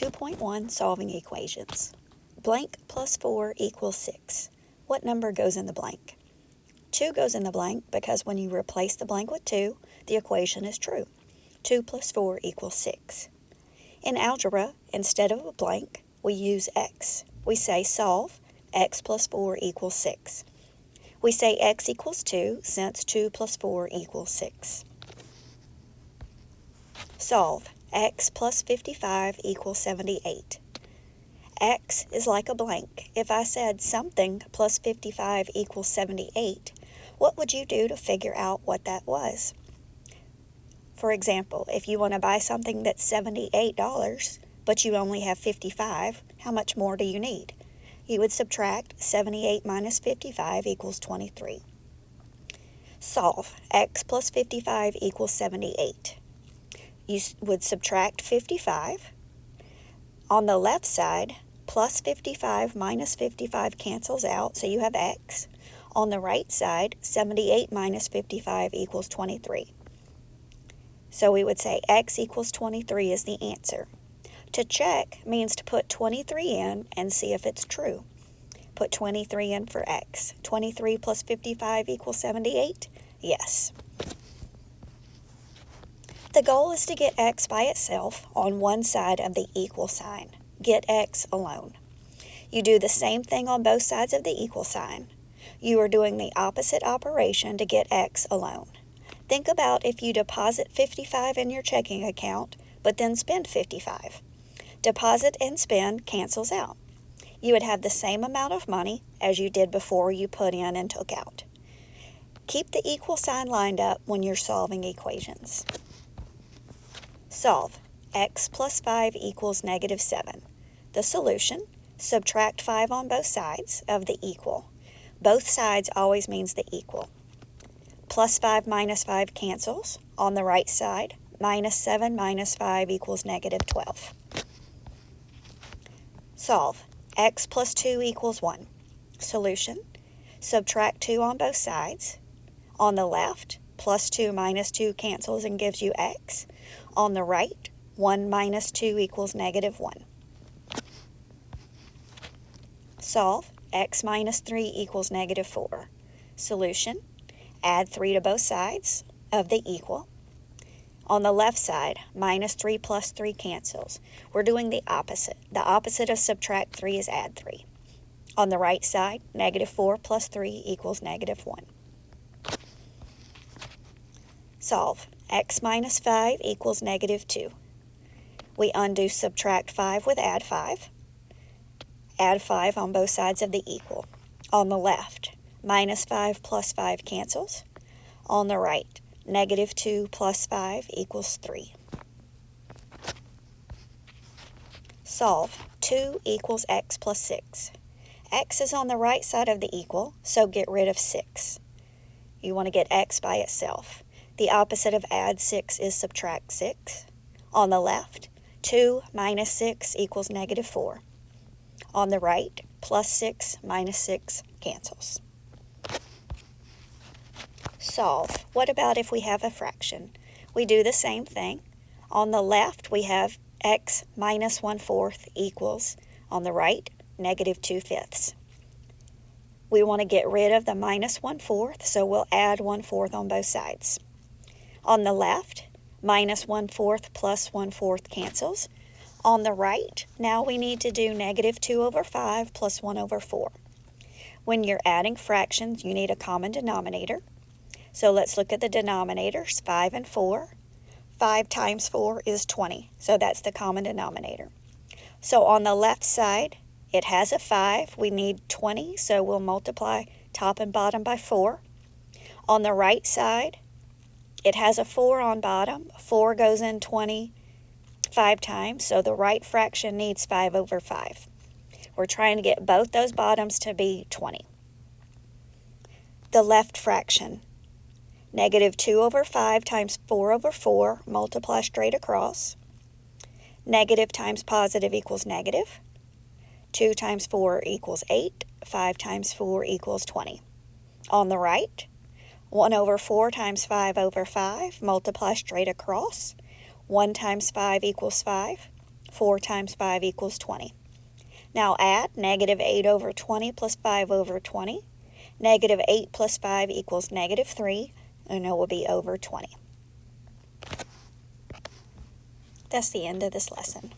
2.1 Solving Equations. Blank plus 4 equals 6. What number goes in the blank? 2 goes in the blank because when you replace the blank with 2, the equation is true. 2 plus 4 equals 6. In algebra, instead of a blank, we use x. We say solve x plus 4 equals 6. We say x equals 2 since 2 plus 4 equals 6. Solve x plus 55 equals 78. X is like a blank. If I said something plus 55 equals 78, what would you do to figure out what that was? For example, if you want to buy something that's $78, but you only have 55, how much more do you need? You would subtract 78 minus 55 equals 23. Solve x plus 55 equals 78. You would subtract 55. On the left side, plus 55 minus 55 cancels out, so you have x. On the right side, 78 minus 55 equals 23. So we would say x equals 23 is the answer. To check means to put 23 in and see if it's true. Put 23 in for x. 23 plus 55 equals 78? Yes. The goal is to get x by itself on one side of the equal sign. Get x alone. You do the same thing on both sides of the equal sign. You are doing the opposite operation to get x alone. Think about if you deposit 55 in your checking account, but then spend 55. Deposit and spend cancels out. You would have the same amount of money as you did before you put in and took out. Keep the equal sign lined up when you're solving equations. Solve x plus 5 equals negative 7. The solution, subtract 5 on both sides of the equal. Both sides always means the equal. Plus 5 minus 5 cancels. On the right side, minus 7 minus 5 equals negative 12. Solve x plus 2 equals 1. Solution, subtract 2 on both sides. On the left, plus 2 minus 2 cancels and gives you x. On the right, 1 minus 2 equals negative 1. Solve x minus 3 equals negative 4. Solution, add 3 to both sides of the equal. On the left side, minus 3 plus 3 cancels. We're doing the opposite. The opposite of subtract 3 is add 3. On the right side, negative 4 plus 3 equals negative 1. Solve x minus 5 equals negative 2. We undo subtract 5 with add 5. Add 5 on both sides of the equal. On the left, minus 5 plus 5 cancels. On the right, negative 2 plus 5 equals 3. Solve 2 equals x plus 6. X is on the right side of the equal, so get rid of 6. You want to get x by itself. The opposite of add 6 is subtract 6. On the left, 2 minus 6 equals negative 4. On the right, plus 6 minus 6 cancels. Solve. What about if we have a fraction? We do the same thing. On the left, we have x minus 1/4 equals, on the right, negative 2/5. We want to get rid of the minus 1/4, so we'll add 1/4 on both sides. On the left, minus 1/4 plus 1/4 cancels. On the right, now we need to do negative 2 over 5 plus 1 over 4. When you're adding fractions, you need a common denominator. So let's look at the denominators, 5 and 4. 5 times 4 is 20, so that's the common denominator. So on the left side, it has a 5. We need 20, so we'll multiply top and bottom by 4. On the right side, it has a 4 on bottom. 4 goes in 20 5 times, so the right fraction needs 5 over 5. We're trying to get both those bottoms to be 20. The left fraction, negative 2 over 5 times 4 over 4, multiply straight across. Negative times positive equals negative. 2 times 4 equals 8. 5 times 4 equals 20. On the right, 1 over 4 times 5 over 5, multiply straight across. 1 times 5 equals 5. 4 times 5 equals 20. Now add negative 8 over 20 plus 5 over 20. Negative 8 plus 5 equals negative 3, and it will be over 20. That's the end of this lesson.